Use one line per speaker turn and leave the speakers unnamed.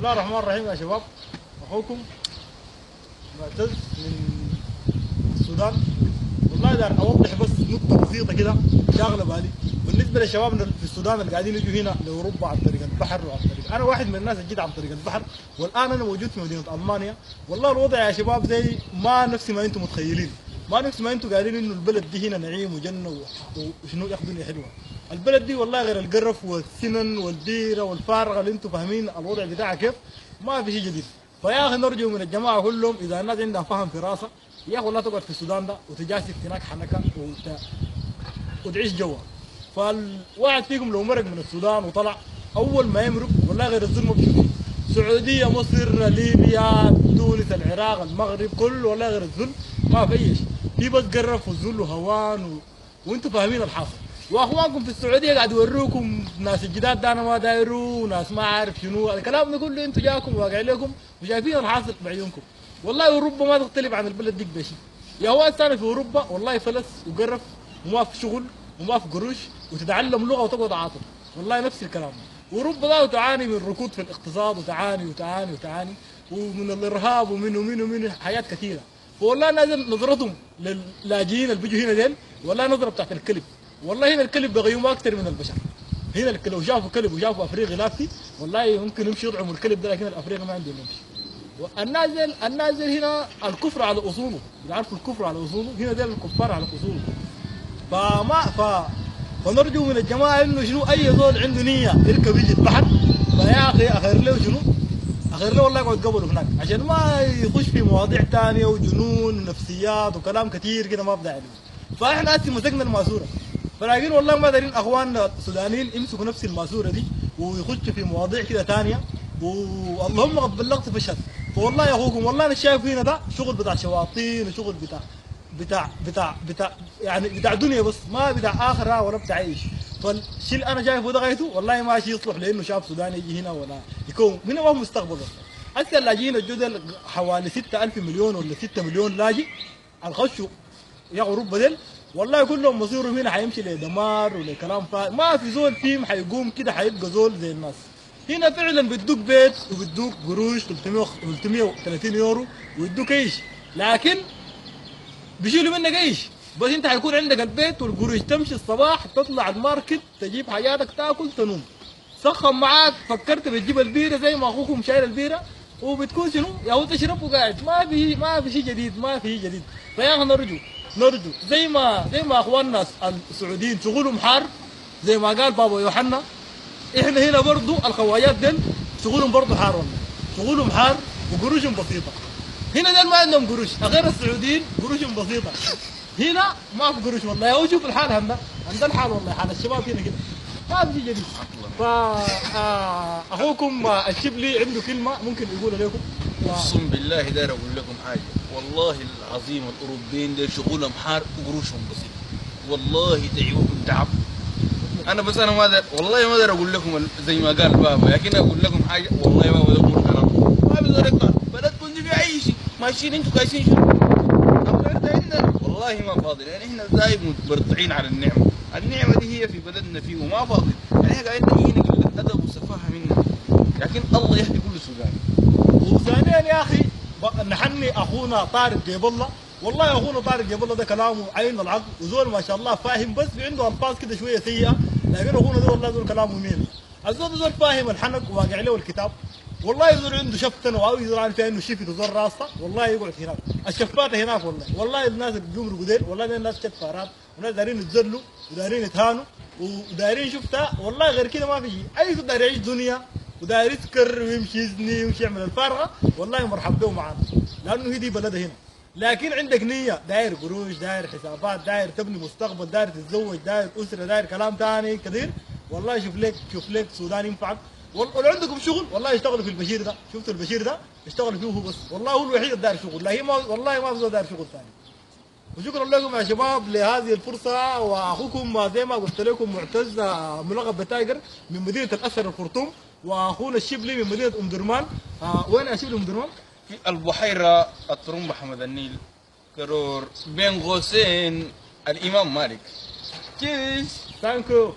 الله الرحمن الرحيم يا شباب. اخوكم معتز من السودان. والله دار اوضح بس نقطه بسيطه كده شاغله بالي بالنسبه لشبابنا في السودان اللي قاعدين يجوا هنا لاوروبا عن طريق البحر وعن طريق، انا واحد من الناس اللي جيت عن طريق البحر والان انا موجود في مدينه المانيا. والله الوضع يا شباب زي ما نفس ما انتم متخيلين، ما نفس ما انتم قايلين انه البلد دي هنا نعيم وجنه وشنو ياخذوا دنيا حلوه. البلد دي والله غير القرف والسنن والديره والفارغه اللي انتم فاهمين الوضع بتاعها كيف، ما في شيء جديد. فيا اخي نرجو من الجماعه كلهم اذا الناس عندها فهم في راسها يا اخي والله تقعد في السودان ده وتجاسف هناك حنكه وتعيش جوا. فالواحد فيكم لو مرق من السودان وطلع اول ما يمرق والله غير الظلم بشوف السعوديه مصر ليبيا تونس العراق المغرب كله والله غير الذل ما في اي شيء، في بس قرف وذل وهوان وانتم فاهمين الحاصل. واخوانكم في السعوديه قاعد يوروكم ناس الجداد ده انا ما دايروا وناس ما عارف شنو الكلام ده كله، انتم جاكم واقع لكم وشايفين الحاصل بعيونكم. والله اوروبا ما تختلف عن البلد ديك بشيء. يا هو الثاني في اوروبا والله فلس وقرف وما في شغل وما في قروش وتتعلم لغه وتقعد عاطل، والله نفس الكلام. اوروبا ده تعاني من ركود في الاقتصاد وتعاني وتعاني وتعاني ومن الارهاب ومن حاجات كثيره. فوالله نازل نظرتهم للاجئين اللي بيجوا هنا ديل والله نظره بتاعت الكلب. والله هنا الكلب بيغيموا اكثر من البشر. هنا الكلب لو شافوا كلب وشافوا افريقي لافي والله ممكن يمشي يطعموا الكلب ده، لكن الافريقي ما عندهم يمشي. النازل هنا الكفر على اصوله، يعرفوا الكفر على اصوله، هنا ديل الكفار على اصوله. فنرجو من الجماعه انه شنو اي زول عنده نيه يركب يجي البحر فيا اخي اخير له شنو؟ اخير له والله يقعد قبله هناك عشان ما يخش في مواضيع ثانيه وجنون ونفسيات وكلام كثير كده ما بداعي له. فاحنا هسه مسكنا الماسوره، فلاقين والله ما دارين اخواننا السودانيين يمسكوا نفس الماسوره دي ويخشوا في مواضيع كده ثانيه، واللهم قد بلغت فشل. فوالله يا اخوكم والله انا شايف هنا ده شغل بتاع شواطين وشغل يعني بتاع دنيا بس، ما بتاع اخره ولا بتاع اي شيء. فالشيء اللي انا شايفه ده غايته والله ما شيء يصلح لانه شاب سوداني يجي هنا ولا يكون هنا، ما هو مستقبل اصلا. هسه اللاجئين الجدد حوالي 6000 مليون ولا 6 مليون لاجئ الخشوا يا اوروبا ديل، والله كلهم مصيرهم هنا حيمشي لدمار ولكلام ما في زول فيهم حيقوم كده حيبقى زول زي الناس. هنا فعلا بيدوك بيت وبيدوك قروش 330 يورو ويدوك ايش، لكن بيشيلوا منك ايش؟ بس انت حيكون عندك البيت والقروش، تمشي الصباح تطلع الماركت تجيب حاجاتك تاكل تنوم. سخن معاك فكرت بتجيب البيره زي ما اخوكم شايل البيره وبتكون شنو؟ يا هو تشرب وقاعد ما في شيء جديد، ما في شيء جديد. فيا اخي نرجو زي ما اخواننا السعوديين شغلهم حار زي ما قال بابا يوحنا، احنا هنا برضو الخواجات دول شغلهم برضو حار، والله شغلهم حار وقروشهم بسيطه. هنا دول ما عندهم قروش، غير السعوديين قروشهم بسيطه. هنا ما في قروش والله. هو شوف الحال عند الحال والله حال الشباب هنا كده ما في جديد. اخوكم الشبلي عنده كلمه ممكن يقولها لكم.
اقسم بالله داير اقول لكم حاجه، والله العظيم الاوروبيين دول شغلهم حار وقروشهم بسيط، والله تعبهم تعب. انا ما داير والله ما داير اقول لكم زي ما قال بابا، لكن اقول لكم حاجه والله ما بدكم كلام ما بقدر يطلع بلدكم دي في اي شيء ماشيين انتوا كويسين شنو؟ عندنا والله ما فاضل، يعني احنا ازاي متبرطعين على النعمه دي هي في بلدنا فيه وما فاضل، يعني احنا قاعدين نجي قله ادب وسفاهه منا، لكن الله يهدي كل سوداني.
وثانيا يا اخي نحني اخونا طارق جيب الله، والله اخونا طارق جيب الله ده كلامه عين العقل وزول ما شاء الله فاهم، بس عنده الفاظ كده شويه سيئه، لكن اخونا ده والله زول كلامه مين. الزول زول فاهم الحنك وواقع له الكتاب، والله يزور عنده شفتن او يزور عارف انه شفت زور راسه والله يقعد هناك الشفاته هناك. والله الناس اللي بيمرقوا ديل والله دي الناس شفارات وناس دايرين يتذلوا ودايرين يتهانوا ودايرين شفتها، والله غير كده ما في شيء. اي زول داير يعيش دنيا وداير يسكر ويمشي يزني ويمشي يعمل الفارغه والله مرحب به معانا، لانه هي دي بلده هنا. لكن عندك نيه داير قروش داير حسابات داير تبني مستقبل داير تتزوج داير اسره داير كلام ثاني كثير، والله شوف لك سودان ينفعك. ولو عندكم شغل والله اشتغلوا في البشير ده، شفتوا البشير ده اشتغلوا فيه هو بس، والله هو الوحيد اللي داير شغل، لا هي والله ما في زول داير شغل ثاني. وشكرا لكم يا شباب لهذه الفرصه، واخوكم زي ما قلت لكم معتز ملقب بتايجر من مدينه الاسر الخرطوم، واخونا الشبلي من مدينه ام درمان. وين يا شبلي ام درمان؟
في البحيره الطرمبه حمد النيل كرور بين قوسين الامام مالك.
تشيز ثانك يو